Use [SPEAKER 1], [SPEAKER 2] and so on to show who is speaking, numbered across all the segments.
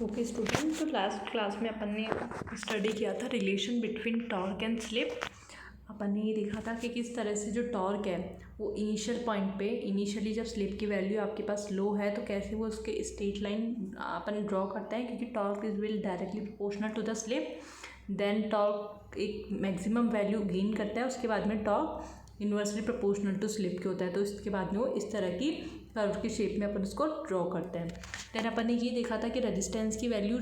[SPEAKER 1] Okay student, तो last class में अपन ने स्टडी किया था relation between torque and slip. अपन ने ये देखा था कि किस तरह से जो टॉर्क है वो इनिशियल पॉइंट पे इनिशियली जब स्लिप की वैल्यू आपके पास लो है तो कैसे वो उसके स्ट्रेट लाइन अपन ड्रॉ करते हैं, क्योंकि torque is will directly proportional to the slip. Then torque एक मैक्सिमम वैल्यू गेन करता है, उसके बाद में torque inversely proportional to slip के होता है। तो इसके बाद में वो इस तरह की कर्व की शेप में अपन उसको ड्रॉ करते हैं। देन अपन ने ये देखा था कि रेजिस्टेंस की वैल्यू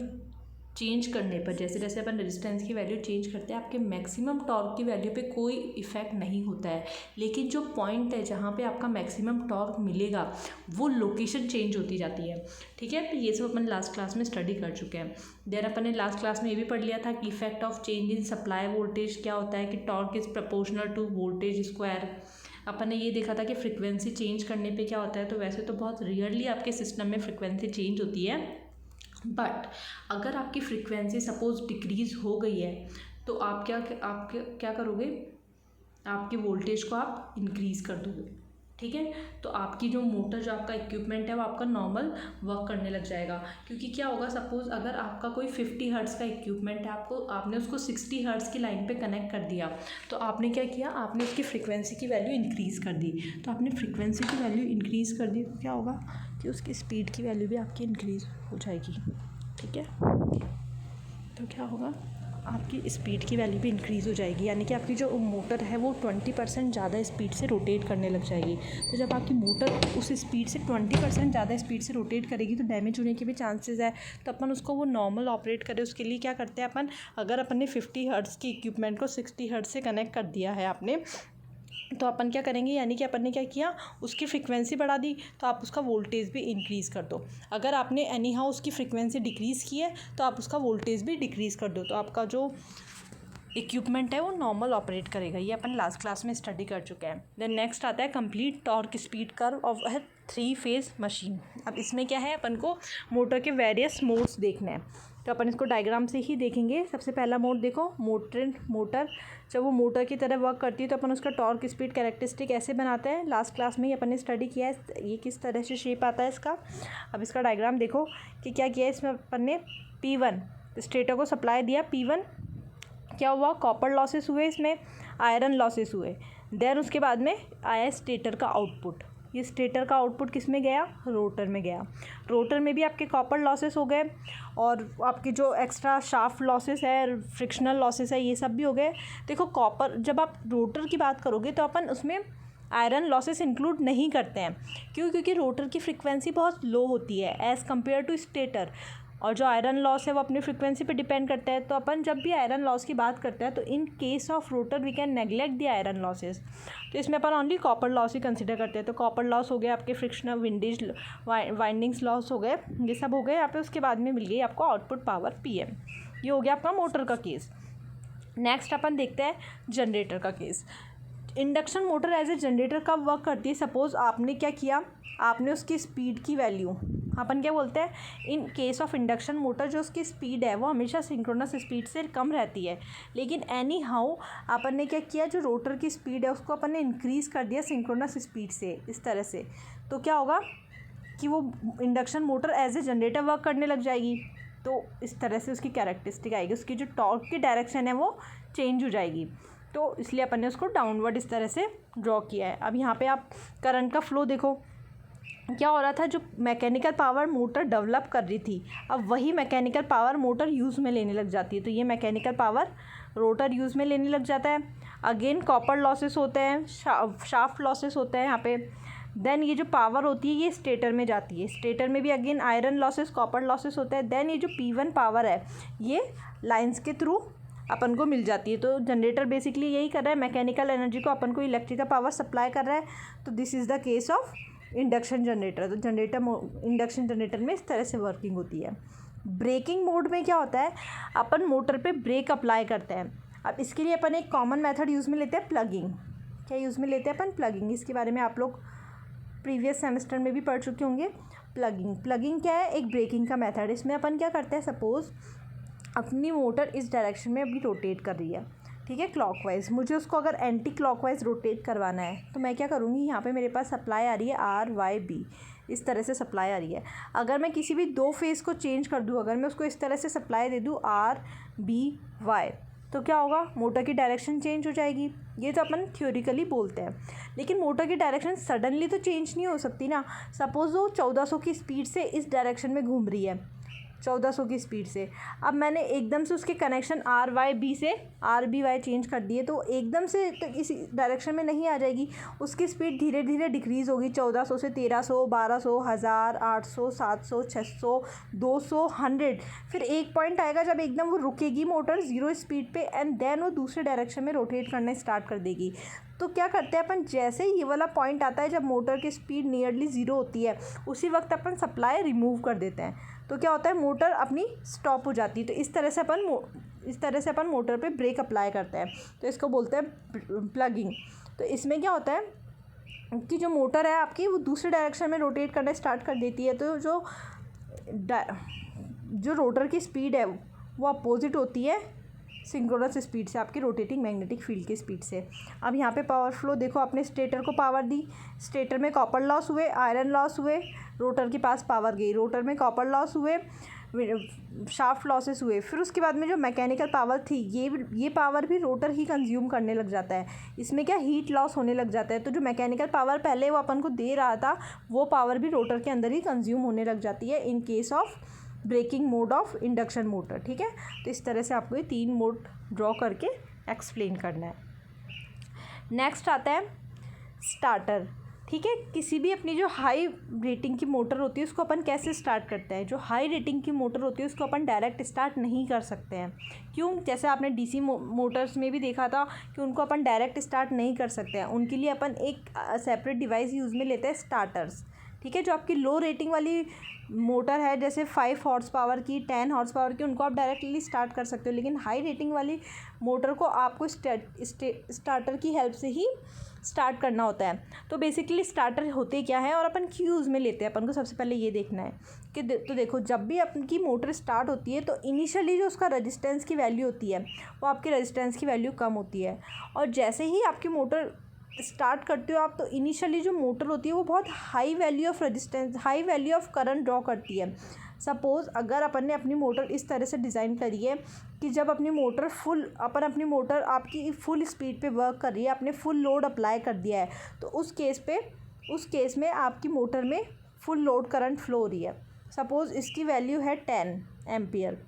[SPEAKER 1] चेंज करने पर, जैसे जैसे अपन रेजिस्टेंस की वैल्यू चेंज करते हैं, आपके मैक्सिमम टॉर्क की वैल्यू पे कोई इफेक्ट नहीं होता है, लेकिन जो पॉइंट है जहाँ पे आपका मैक्सिमम टॉर्क मिलेगा वो लोकेशन चेंज होती जाती है। ठीक है, तो ये सब अपन लास्ट क्लास में स्टडी कर चुके हैं। देन अपन ने लास्ट क्लास में ये भी पढ़ लिया था कि effect of change in supply voltage क्या होता है, कि torque is proportional to voltage square. अपन ने ये देखा था कि फ्रिक्वेंसी चेंज करने पे क्या होता है, तो वैसे तो बहुत रेयरली आपके सिस्टम में फ्रिक्वेंसी चेंज होती है, बट अगर आपकी फ्रिक्वेंसी सपोज डिक्रीज़ हो गई है तो आप क्या करोगे, आपके वोल्टेज को आप इंक्रीज़ कर दोगे। ठीक है, तो आपकी जो मोटर, जो आपका इक्विपमेंट है वो आपका नॉर्मल वर्क करने लग जाएगा। क्योंकि क्या होगा, सपोज़ अगर आपका कोई 50 हर्ट्ज़ का इक्विपमेंट है, आपने उसको 60 हर्ट्ज़ की लाइन पे कनेक्ट कर दिया, तो आपने क्या किया, आपने उसकी फ्रिक्वेंसी की वैल्यू इंक्रीज़ कर दी। तो आपने फ्रिक्वेंसी की वैल्यू इंक्रीज़ कर दी तो क्या होगा कि उसकी स्पीड की वैल्यू भी आपकी इंक्रीज़ हो जाएगी। ठीक है, तो क्या होगा, आपकी स्पीड की वैल्यू भी इंक्रीज़ हो जाएगी, यानी कि आपकी जो मोटर है वो 20% ज़्यादा स्पीड से रोटेट करने लग जाएगी। तो जब आपकी मोटर उस स्पीड से 20% ज़्यादा स्पीड से रोटेट करेगी तो डैमेज होने के भी चांसेस है। तो अपन उसको वो नॉर्मल ऑपरेट करें, उसके लिए क्या करते हैं अपन, अगर अपन ने 50 हर्ट्ज़ की इक्विपमेंट को 60 हर्ट्ज़ से कनेक्ट कर दिया है आपने, तो अपन क्या करेंगे, यानी कि अपन ने क्या किया, उसकी फ्रिक्वेंसी बढ़ा दी, तो आप उसका वोल्टेज भी इंक्रीज़ कर दो। अगर आपने एनी हाउ उसकी फ्रिक्वेंसी डिक्रीज़ की है तो आप उसका वोल्टेज भी डिक्रीज़ कर दो, तो आपका जो इक्विपमेंट है वो नॉर्मल ऑपरेट करेगा। ये अपन लास्ट क्लास में स्टडी कर चुके हैं। देन नेक्स्ट आता है complete torque speed curve of a 3 phase machine. अब इसमें क्या है, अपन को मोटर के वेरियस मोड्स देखने हैं, तो अपन इसको डायग्राम से ही देखेंगे। सबसे पहला मोड देखो, मोटर जब वो मोटर की तरह वर्क करती है तो अपन उसका टॉर्क स्पीड कैरेक्टरिस्टिक ऐसे बनाते हैं। लास्ट क्लास में ही अपन ने स्टडी किया है ये किस तरह से शेप आता है इसका। अब इसका डायग्राम देखो कि क्या किया है, इसमें अपन ने P1 स्टेटर को सप्लाई दिया, P1 क्या हुआ, कॉपर लॉसेस हुए, इसमें आयरन लॉसेस हुए। देन उसके बाद में आया स्टेटर का आउटपुट। ये स्टेटर का आउटपुट किस में गया, रोटर में गया। रोटर में भी आपके कॉपर लॉसेस हो गए, और आपके जो एक्स्ट्रा शाफ्ट लॉसेस है, फ्रिक्शनल लॉसेस है, ये सब भी हो गए। देखो कॉपर, जब आप रोटर की बात करोगे तो अपन उसमें आयरन लॉसेस इंक्लूड नहीं करते हैं। क्यों, क्योंकि रोटर की फ्रिक्वेंसी बहुत लो होती है एज़ कम्पेयर टू स्टेटर, और जो आयरन लॉस है वो अपनी फ्रिक्वेंसी पे डिपेंड करता है। तो अपन जब भी आयरन लॉस की बात करते हैं तो in case of rotor we can neglect the iron losses, तो इसमें अपन ओनली कॉपर लॉस ही कंसिडर करते हैं। तो कॉपर लॉस हो गया, आपके फ्रिक्शनल विंडेज वाइंडिंग्स लॉस हो गए, ये सब हो गए यहाँ पे। उसके बाद में मिल गई आपको आउटपुट पावर PM। ये हो गया आपका मोटर का केस। नेक्स्ट अपन देखते हैं जनरेटर का case. Induction motor as a generator कब वर्क करती है, सपोज़ आपने क्या किया, आपने उसकी स्पीड की वैल्यू, अपन क्या बोलते हैं, इन केस ऑफ इंडक्शन मोटर जो उसकी स्पीड है वो हमेशा सिंक्रोनस स्पीड से कम रहती है, लेकिन एनी हाउ अपन ने क्या किया, जो रोटर की स्पीड है उसको अपन ने इंक्रीज़ कर दिया सिंक्रोनस स्पीड से, इस तरह से। तो क्या होगा कि वो induction motor as a generator work करने लग जाएगी। तो इस तरह से उसकी कैरेक्टरिस्टिक आएगी, उसकी जो टॉर्क की डायरेक्शन है वो चेंज हो जाएगी। तो इसलिए अपन ने उसको डाउनवर्ड इस तरह से ड्रॉ किया है। अब यहाँ पे आप करंट का फ्लो देखो, क्या हो रहा था, जो मैकेनिकल पावर मोटर डेवलप कर रही थी, अब वही मैकेनिकल पावर मोटर यूज़ में लेने लग जाती है। तो ये मैकेनिकल पावर रोटर यूज़ में लेने लग जाता है। अगेन कॉपर लॉसेस होते हैं, शाफ्ट लॉसेस होते हैं यहाँ पे। देन ये जो पावर होती है ये स्टेटर में जाती है, स्टेटर में भी again iron losses, copper losses होते हैं। देन ये जो P1 पावर है ये लाइन्स के थ्रू अपन को मिल जाती है। तो जनरेटर बेसिकली यही कर रहा है, मैकेनिकल एनर्जी को अपन को इलेक्ट्रिकल पावर सप्लाई कर रहा है। तो this is the case of induction generator. तो इंडक्शन जनरेटर में इस तरह से वर्किंग होती है। ब्रेकिंग मोड में क्या होता है, अपन मोटर पे ब्रेक अप्लाई करते हैं। अब इसके लिए अपन एक कॉमन मेथड यूज़ में लेते हैं, प्लगिंग। क्या यूज़ में लेते हैं अपन, प्लगिंग। इसके बारे में आप लोग प्रीवियस सेमेस्टर में भी पढ़ चुके होंगे। प्लगिंग क्या है, एक ब्रेकिंग का मेथड। इसमें अपन क्या करते हैं, सपोज़ अपनी मोटर इस डायरेक्शन में अभी रोटेट कर रही है, ठीक है, क्लॉकवाइज। मुझे उसको अगर एंटी क्लॉकवाइज रोटेट करवाना है तो मैं क्या करूँगी, यहाँ पे मेरे पास सप्लाई आ रही है RYB, इस तरह से सप्लाई आ रही है। अगर मैं किसी भी 2 फेज़ को चेंज कर दूँ, अगर मैं उसको इस तरह से सप्लाई दे दूँ RBY, तो क्या होगा, मोटर की डायरेक्शन चेंज हो जाएगी। ये तो अपन थ्योरिकली बोलते हैं, लेकिन मोटर की डायरेक्शन सडनली तो चेंज नहीं हो सकती ना। सपोज़ वो 1400 की स्पीड से इस डायरेक्शन में घूम रही है, 1400 की स्पीड से। अब मैंने एकदम से उसके कनेक्शन RYB से RBY चेंज कर दिए, तो एकदम से तो इस डायरेक्शन में नहीं आ जाएगी। उसकी स्पीड धीरे धीरे डिक्रीज़ होगी, 1400 से 1300, 1200, 1000, 800, 700, 600, 200, 100। फिर एक पॉइंट आएगा जब एकदम वो रुकेगी मोटर 0 स्पीड पे, एंड देन वो दूसरे डायरेक्शन में रोटेट करना स्टार्ट कर देगी। तो क्या करते हैं अपन, जैसे ही ये वाला पॉइंट आता है जब मोटर की स्पीड नियरली 0 होती है, उसी वक्त अपन सप्लाई रिमूव कर देते हैं। तो क्या होता है, मोटर अपनी स्टॉप हो जाती है। तो इस तरह से अपन मोटर पे ब्रेक अप्लाई करते हैं, तो इसको बोलते हैं प्लगिंग। तो इसमें क्या होता है कि जो मोटर है आपकी वो दूसरे डायरेक्शन में रोटेट करना स्टार्ट कर देती है। तो जो रोटर की स्पीड है वो अपोजिट होती है सिंक्रोनस स्पीड से, आपकी रोटेटिंग मैग्नेटिक फील्ड की स्पीड से। अब यहाँ पे पावर फ्लो देखो, आपने स्टेटर को पावर दी, स्टेटर में कॉपर लॉस हुए, आयरन लॉस हुए, रोटर के पास पावर गई, रोटर में कॉपर लॉस हुए, शाफ्ट लॉसेस हुए। फिर उसके बाद में जो मैकेनिकल पावर थी, ये पावर भी रोटर ही कंज्यूम करने लग जाता है। इसमें क्या, हीट लॉस होने लग जाता है। तो जो मैकेनिकल पावर पहले वो अपन को दे रहा था, वो पावर भी रोटर के अंदर ही कंज्यूम होने लग जाती है in case of braking mode of induction motor. ठीक है, तो इस तरह से आपको ये 3 मोड ड्रॉ करके एक्सप्लेन करना है। नेक्स्ट आता है स्टार्टर। ठीक है, किसी भी अपनी जो हाई रेटिंग की मोटर होती है उसको अपन कैसे स्टार्ट करते हैं। जो हाई रेटिंग की मोटर होती है उसको अपन डायरेक्ट स्टार्ट नहीं कर सकते हैं। क्यों, जैसे आपने डीसी मोटर्स में भी देखा था कि उनको अपन डायरेक्ट स्टार्ट नहीं कर सकते हैं। उनके लिए अपन एक सेपरेट डिवाइस यूज़ में लेते हैं, स्टार्टर्स। ठीक है, जो आपकी लो रेटिंग वाली मोटर है, जैसे 5 हॉर्स पावर की, 10 हॉर्स पावर की, उनको आप डायरेक्टली स्टार्ट कर सकते हो। लेकिन हाई रेटिंग वाली मोटर को आपको स्टार्टर की हेल्प से ही स्टार्ट करना होता है। तो बेसिकली स्टार्टर होते क्या है और अपन क्यों यूज़ में लेते हैं, अपन को सबसे पहले ये देखना है कि तो देखो, जब भी आपकी मोटर स्टार्ट होती है तो इनिशियली जो उसका रेजिस्टेंस की वैल्यू होती है वो आपकी रेजिस्टेंस की वैल्यू कम होती है। और जैसे ही आपकी मोटर स्टार्ट करते हो आप, तो इनिशियली जो मोटर होती है वो बहुत high value of resistance, high value of current draw करती है। सपोज़ अगर अपन ने अपनी मोटर इस तरह से डिज़ाइन करी है कि जब अपनी मोटर अपनी मोटर आपकी फुल स्पीड पे वर्क कर रही है, आपने फुल लोड अप्लाई कर दिया है, तो उस केस में आपकी मोटर में फुल लोड करंट फ्लो हो रही है। सपोज़ इसकी वैल्यू है 10 एम्पियर।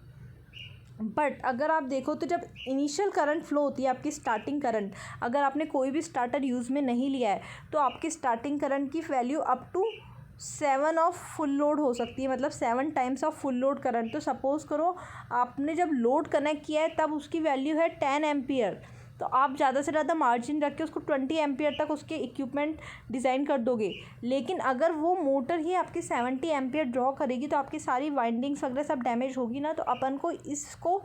[SPEAKER 1] बट अगर आप देखो तो जब इनिशियल करंट फ्लो होती है, आपकी स्टार्टिंग करंट, अगर आपने कोई भी स्टार्टर यूज़ में नहीं लिया है, तो आपकी स्टार्टिंग करंट की value up to 7 of full load हो सकती है, मतलब 7 times of full load current. तो सपोज़ करो आपने जब लोड कनेक्ट किया है तब उसकी वैल्यू है 10 एम्पियर, तो आप ज़्यादा से ज़्यादा मार्जिन रख के उसको 20 एम्पियर तक उसके इक्विपमेंट डिज़ाइन कर दोगे। लेकिन अगर वो मोटर ही आपकी 70 एम्पियर ड्रॉ करेगी तो आपकी सारी वाइंडिंग्स वगैरह सब डैमेज होगी ना। तो अपन को इसको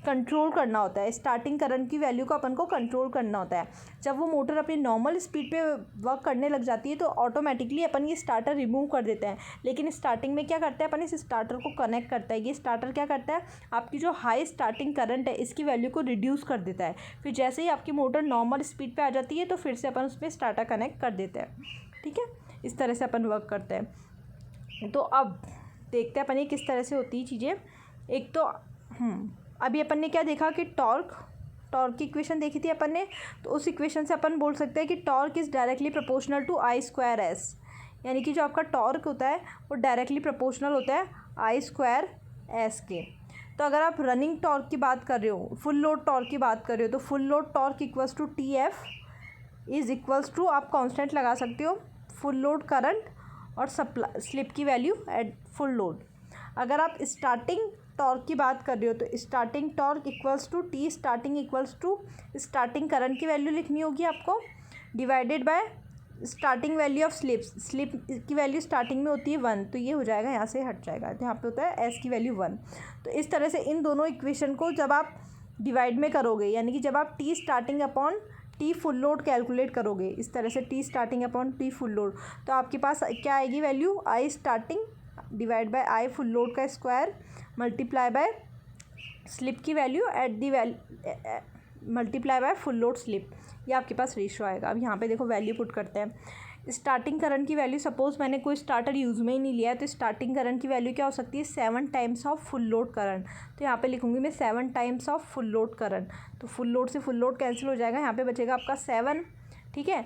[SPEAKER 1] कंट्रोल करना होता है, स्टार्टिंग करंट की वैल्यू को अपन को कंट्रोल करना होता है। जब वो मोटर अपनी नॉर्मल स्पीड पे वर्क करने लग जाती है तो ऑटोमेटिकली अपन ये स्टार्टर रिमूव कर देते हैं। लेकिन स्टार्टिंग में क्या करते हैं, अपन इस स्टार्टर को कनेक्ट करता है। ये स्टार्टर क्या करता है, आपकी जो हाई स्टार्टिंग करंट है इसकी वैल्यू को रिड्यूस कर देता है। फिर जैसे ही आपकी मोटर नॉर्मल स्पीड पर आ जाती है तो फिर से अपन उसमें स्टार्टर कनेक्ट कर देते हैं। ठीक है, इस तरह से अपन वर्क करते हैं। तो अब देखते हैं अपन ये किस तरह से होती है चीज़ें। एक तो अभी अपन ने क्या देखा कि टॉर्क की इक्वेशन देखी थी अपन ने, तो उस इक्वेशन से अपन बोल सकते हैं कि torque is directly proportional to I²S, यानी कि जो आपका टॉर्क होता है वो डायरेक्टली प्रोपोर्शनल होता है I²S के। तो अगर आप रनिंग टॉर्क की बात कर रहे हो, फुल लोड टॉर्क की बात कर रहे हो, तो full load torque equals to TF is equals to, आप कांस्टेंट लगा सकते हो, फुल लोड करंट और स्लिप की वैल्यू एट फुल लोड। अगर आप स्टार्टिंग टॉर्क की बात कर रहे हो तो starting torque equals to T starting equals to starting current की वैल्यू लिखनी होगी आपको, divided by starting value of slip की वैल्यू स्टार्टिंग में होती है 1, तो ये हो जाएगा, यहाँ से हट जाएगा, तो यहाँ पे होता है S की वैल्यू 1। तो इस तरह से इन दोनों इक्वेशन को जब आप डिवाइड में करोगे, यानी कि जब आप T starting upon T full load calculate करोगे, इस तरह से T starting upon T full load, तो आपके पास क्या आएगी value, I starting divide by I full load का स्क्वायर मल्टीप्लाई बाय स्लिप की value at the multiply by full load slip, ये आपके पास रेशियो आएगा। अब यहाँ पे देखो वैल्यू पुट करते हैं, स्टार्टिंग करंट की वैल्यू, सपोज मैंने कोई स्टार्टर यूज़ में ही नहीं लिया है, तो स्टार्टिंग करंट की वैल्यू क्या हो सकती है 7 times of full load current. तो यहाँ पे लिखूँगी मैं 7 times of full load current. तो फुल लोड से फुल लोड कैंसिल हो जाएगा, यहाँ पे बचेगा आपका 7। ठीक है,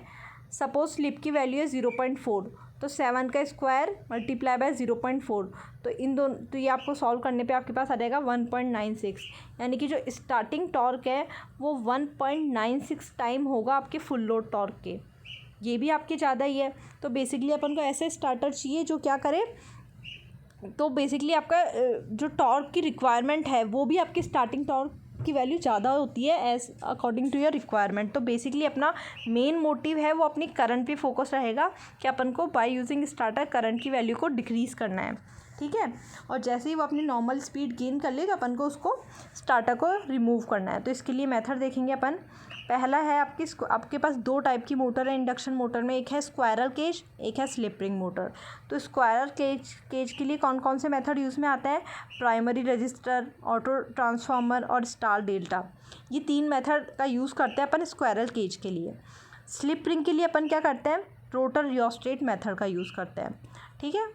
[SPEAKER 1] सपोज स्लिप की वैल्यू है 0.4, तो 7 का स्क्वायर मल्टीप्लाई बाय 0.4, तो इन दोनों, तो ये आपको सॉल्व करने पे आपके पास आ जाएगा 1.96, यानी कि जो स्टार्टिंग टॉर्क है वो 1.96 टाइम होगा आपके फुल लोड टॉर्क के। ये भी आपके ज़्यादा ही है। तो बेसिकली अपन को ऐसे स्टार्टर चाहिए जो क्या करे, तो बेसिकली आपका जो टॉर्क की रिक्वायरमेंट है वो भी आपकी स्टार्टिंग टॉर्क की वैल्यू ज़्यादा होती है as according to your requirement. तो बेसिकली अपना मेन मोटिव है वो अपनी करंट पे फोकस रहेगा कि अपन को बाय यूजिंग स्टार्टर करंट की वैल्यू को डिक्रीज़ करना है। ठीक है, और जैसे ही वो अपनी नॉर्मल स्पीड गेन कर ले तो अपन को उसको स्टार्टर को रिमूव करना है। तो इसके लिए मेथड देखेंगे अपन। पहला है आपके पास दो टाइप की मोटर है इंडक्शन मोटर में, एक है स्क्वायरल केज, एक है स्लिप रिंग मोटर। तो स्क्वायरल केज के लिए कौन कौन से मेथड यूज़ में आता है, प्राइमरी रजिस्टर, ऑटो ट्रांसफार्मर और स्टार डेल्टा, ये 3 मेथड का यूज़ करते हैं अपन स्क्वायरल केज के लिए। स्लिप रिंग के लिए अपन क्या करते हैं, रोटर रियोस्टेट मेथड का यूज़ करते हैं। ठीक है,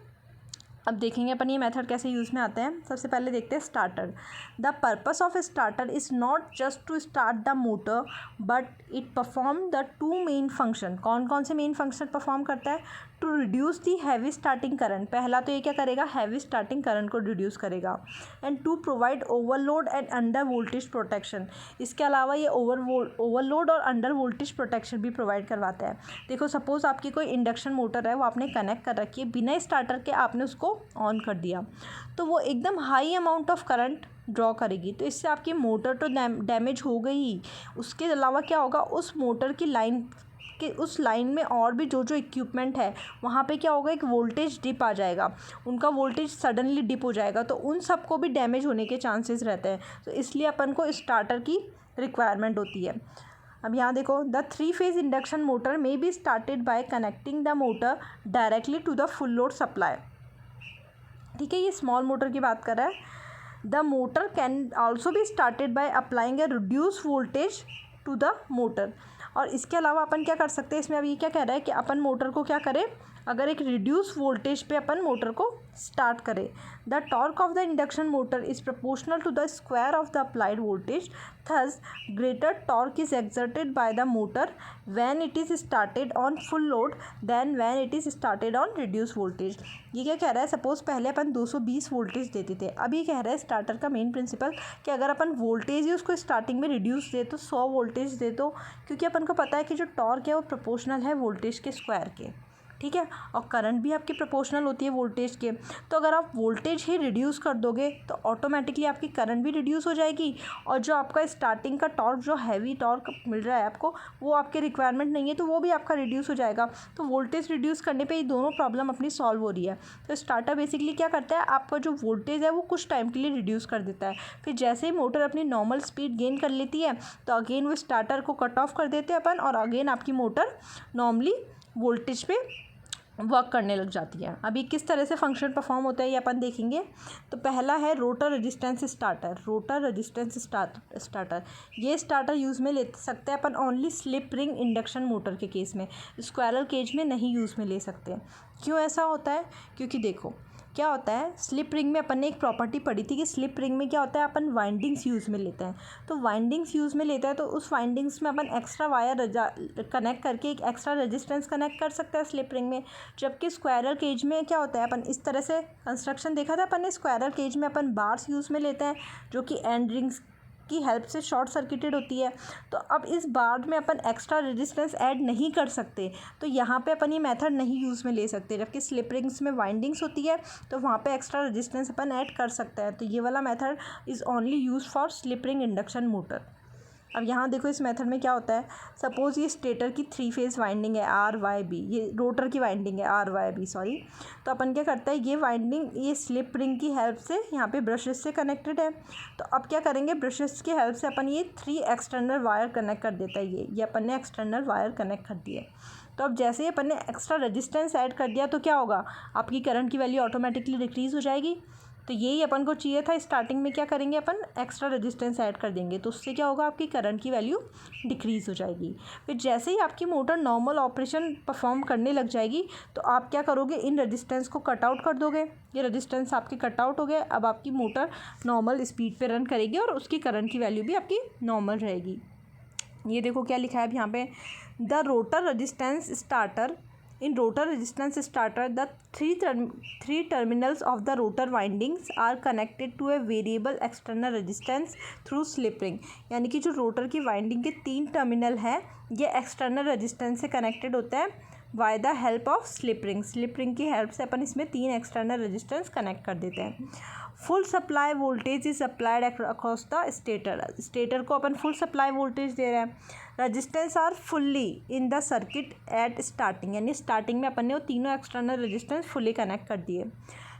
[SPEAKER 1] अब देखेंगे अपन ये मेथड कैसे यूज़ में आते हैं। सबसे पहले देखते हैं starter. The purpose of starter is not just to start the motor but it perform the 2 main function. कौन कौन से मेन फंक्शन परफॉर्म करता है, to reduce the heavy starting current. पहला तो ये क्या करेगा, हैवी स्टार्टिंग करंट को रिड्यूस करेगा, and to provide overload and under voltage protection. इसके अलावा ये ओवरलोड और अंडर वोल्टेज प्रोटेक्शन भी प्रोवाइड करवाता है। देखो सपोज़ आपकी कोई इंडक्शन मोटर है, वो आपने कनेक्ट कर रखी है, बिना स्टार्टर के आपने उसको ऑन कर दिया तो वो एकदम high amount of current draw करेगी, तो इससे आपकी मोटर तो डैमेज हो गई ही, उसके अलावा क्या होगा, उस मोटर की लाइन कि उस लाइन में और भी जो जो इक्विपमेंट है वहाँ पे क्या होगा, एक वोल्टेज डिप आ जाएगा, उनका वोल्टेज सडनली डिप हो जाएगा, तो उन सबको भी डैमेज होने के चांसेस रहते हैं। तो इसलिए अपन को स्टार्टर की रिक्वायरमेंट होती है। अब यहाँ देखो, the 3 phase induction motor may be started by connecting the motor directly to the full load supply. ठीक है, ये स्मॉल मोटर की बात कर रहा है। The motor can also be started by applying a reduce voltage to the motor. और इसके अलावा अपन क्या कर सकते हैं इसमें, अब ये क्या कह रहा है कि अपन मोटर को क्या करें, अगर एक रिड्यूस वोल्टेज पे अपन मोटर को स्टार्ट करें। The torque of the induction motor is proportional to the square of the applied voltage, thus greater torque is exerted by the motor when it is started on full load then when it is started on reduce voltage. ये क्या कह रहा है, suppose पहले अपन 220 voltage देते थे, अब ये कह रहा है स्टार्टर का मेन प्रिंसिपल कि अगर अपन वोल्टेज ही उसको स्टार्टिंग में रिड्यूस दे तो 100 वोल्टेज दे दो, क्योंकि अपन को पता है कि जो टॉर्क है वो प्रोपोर्शनल है वोल्टेज के स्क्वायर के। ठीक है, और करंट भी आपकी प्रोपोर्शनल होती है वोल्टेज के। तो अगर आप वोल्टेज ही रिड्यूस कर दोगे तो ऑटोमेटिकली आपकी करंट भी रिड्यूस हो जाएगी, और जो आपका स्टार्टिंग का टॉर्क, जो हैवी टॉर्क मिल रहा है आपको, वो आपके रिक्वायरमेंट नहीं है तो वो भी आपका रिड्यूस हो जाएगा। तो वोल्टेज रिड्यूस करने पे ये दोनों प्रॉब्लम अपनी सॉल्व हो रही है। तो स्टार्टर बेसिकली क्या करता है, आपका जो वोल्टेज है वो कुछ टाइम के लिए रिड्यूस कर देता है, फिर जैसे ही मोटर अपनी नॉर्मल स्पीड गेन कर लेती है तो अगेन वो स्टार्टर को कट ऑफ कर देते हैं अपन, और अगेन आपकी मोटर नॉर्मली वोल्टेज पे वर्क करने लग जाती है। अभी किस तरह से फंक्शन परफॉर्म होता है ये अपन देखेंगे। तो पहला है rotor resistance starter. Rotor resistance starter ये स्टार्टर यूज़ में ले सकते हैं अपन only slip ring induction motor के केस में, स्क्वायरल केज में नहीं यूज़ में ले सकते। क्यों ऐसा होता है, क्योंकि देखो क्या होता है, स्लिप रिंग में अपन ने एक प्रॉपर्टी पढ़ी थी कि स्लिप रिंग में क्या होता है, अपन वाइंडिंग्स यूज़ में लेते हैं। तो वाइंडिंग्स यूज़ में लेता है तो उस वाइंडिंग्स में अपन एक्स्ट्रा वायर कनेक्ट करके एक एक्स्ट्रा रेजिस्टेंस कनेक्ट कर सकते हैं स्लिप रिंग में। जबकि स्क्वायरल केज में क्या होता है, अपन इस तरह से कंस्ट्रक्शन देखा था अपन ने, स्क्वायरल केज में अपन बार्स यूज़ में लेते हैं जो कि एंड रिंग्स की हेल्प से शॉर्ट सर्किटेड होती है। तो अब इस बार में अपन एक्स्ट्रा रेजिस्टेंस ऐड नहीं कर सकते, तो यहाँ पे अपन ये मेथड नहीं यूज़ में ले सकते। जबकि स्लिप रिंग्स में वाइंडिंग्स होती है तो वहाँ पे एक्स्ट्रा रेजिस्टेंस अपन ऐड कर सकते हैं। तो ये वाला method is only use for slip ring induction motor. अब यहाँ देखो इस मेथड में क्या होता है, सपोज़ ये स्टेटर की 3 फेज़ वाइंडिंग है RYB, ये रोटर की वाइंडिंग है RYB सॉरी। तो अपन क्या करता है, ये वाइंडिंग ये स्लिप रिंग की हेल्प से यहाँ पे ब्रशेस से कनेक्टेड है। तो अब क्या करेंगे, ब्रशेस की हेल्प से अपन ये 3 एक्सटर्नल वायर कनेक्ट कर देता है। ये अपन ने एक्सटर्नल वायर कनेक्ट कर दिए। तो अब जैसे ही अपन ने एक्स्ट्रा रेजिस्टेंस ऐड कर दिया तो क्या होगा, आपकी करंट की वैल्यू ऑटोमेटिकली डिक्रीज़ हो जाएगी। तो यही अपन को चाहिए था। स्टार्टिंग में क्या करेंगे अपन, एक्स्ट्रा रेजिस्टेंस ऐड कर देंगे, तो उससे क्या होगा, आपकी करंट की वैल्यू डिक्रीज़ हो जाएगी। फिर जैसे ही आपकी मोटर नॉर्मल ऑपरेशन परफॉर्म करने लग जाएगी तो आप क्या करोगे, इन रेजिस्टेंस को कट आउट कर दोगे। ये रेजिस्टेंस आपके कट आउट हो गए। अब आपकी मोटर नॉर्मल स्पीड पे रन करेगी और उसकी करंट की वैल्यू भी आपकी नॉर्मल रहेगी। ये देखो क्या लिखा है अब यहाँ पे, the rotor resistance starter, in rotor resistance starter the three terminals of the rotor windings are connected to a variable external resistance through slip ring। यानी कि जो रोटर की वाइंडिंग के 3 टर्मिनल है ये एक्सटर्नल रेजिस्टेंस से कनेक्टेड होता है by the help of slip ring. Slip ring की हेल्प से अपन इसमें 3 एक्सटर्नल रेजिस्टेंस कनेक्ट कर देते हैं। Full supply voltage is applied across the stator. Stator को अपन फुल सप्लाई वोल्टेज दे रहे हैं। Resistance R fully in the circuit eight starting, यानी स्टार्टिंग में अपन ने वो तीनों एक्सटर्नल रेजिस्टेंस फुल्ली कनेक्ट कर दिए।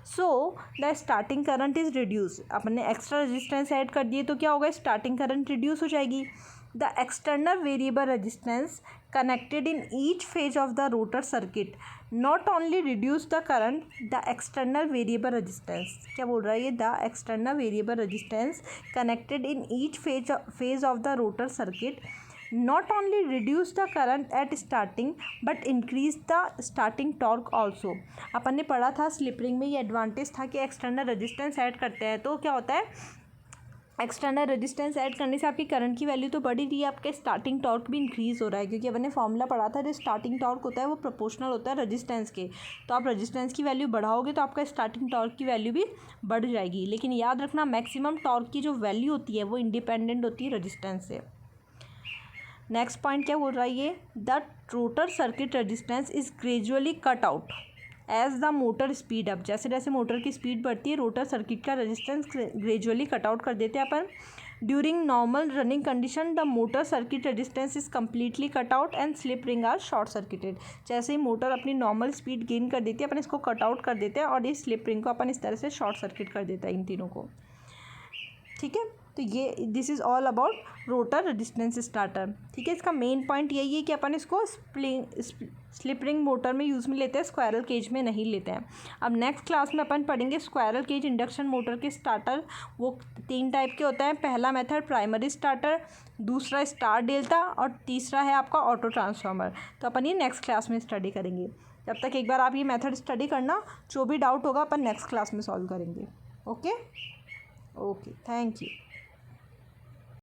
[SPEAKER 1] So the starting current is reduce. अपन ने एक्स्ट्रा रेजिस्टेंस ऐड कर दिए तो क्या होगा, स्टार्टिंग करंट रिड्यूस हो जाएगी। The external variable resistance connected in each phase of the rotor circuit not only reduce the current, the external variable resistance, क्या बोल रहा है ये, the external variable resistance connected in each phase of the rotor circuit not only reduce the current at starting but increase the starting torque also। अपन ने पढ़ा था slip ring में ये एडवांटेज था कि एक्सटर्नल रेजिस्टेंस ऐड करते हैं तो क्या होता है, एक्सटर्नल रेजिस्टेंस ऐड करने से आपकी करंट की वैल्यू तो बढ़ ही रही है, आपके स्टार्टिंग टॉर्क भी इंक्रीज़ हो रहा है, क्योंकि अपन ने फॉर्मूला पढ़ा था जो स्टार्टिंग टॉर्क होता है वो प्रोपोर्शनल होता है रेजिस्टेंस के। तो आप रेजिस्टेंस की वैल्यू बढ़ाओगे तो आपका स्टार्टिंग टॉर्क की वैल्यू भी बढ़ जाएगी। लेकिन याद रखना मैक्सिमम टॉर्क की जो वैल्यू होती है वो इंडिपेंडेंट होती है रेजिस्टेंस से। नेक्स्ट पॉइंट क्या बोल रहा है ये, the rotor circuit resistance is gradually cut out as the motor speed up. जैसे जैसे मोटर की स्पीड बढ़ती है रोटर सर्किट का रेजिस्टेंस ग्रेजुअली कट आउट कर देते हैं अपन। During normal running condition the motor circuit resistance is completely cut out and slip ring are short circuited. जैसे ही मोटर अपनी नॉर्मल स्पीड गेन कर देती है अपन इसको कट आउट कर देते हैं और ये स्लिप रिंग को अपन इस तरह से शॉर्ट सर्किट कर देता है इन तीनों को। ठीक है, तो ये this is all about rotor resistance starter. ठीक है, इसका मेन पॉइंट यही है कि अपन इसको स्लिप रिंग मोटर में यूज़ में लेते हैं, स्क्वायरल केज में नहीं लेते हैं। अब नेक्स्ट क्लास में अपन पढ़ेंगे स्क्वायरल केज इंडक्शन मोटर के स्टार्टर। वो 3 टाइप के होते हैं। पहला मेथड प्राइमरी स्टार्टर, दूसरा स्टार डेल्टा और तीसरा है आपका ऑटो ट्रांसफार्मर। तो अपन ये नेक्स्ट क्लास में स्टडी करेंगे। जब तक एक बार आप ये मेथड स्टडी करना, जो भी डाउट होगा अपन नेक्स्ट क्लास में सॉल्व करेंगे। Okay, thank you.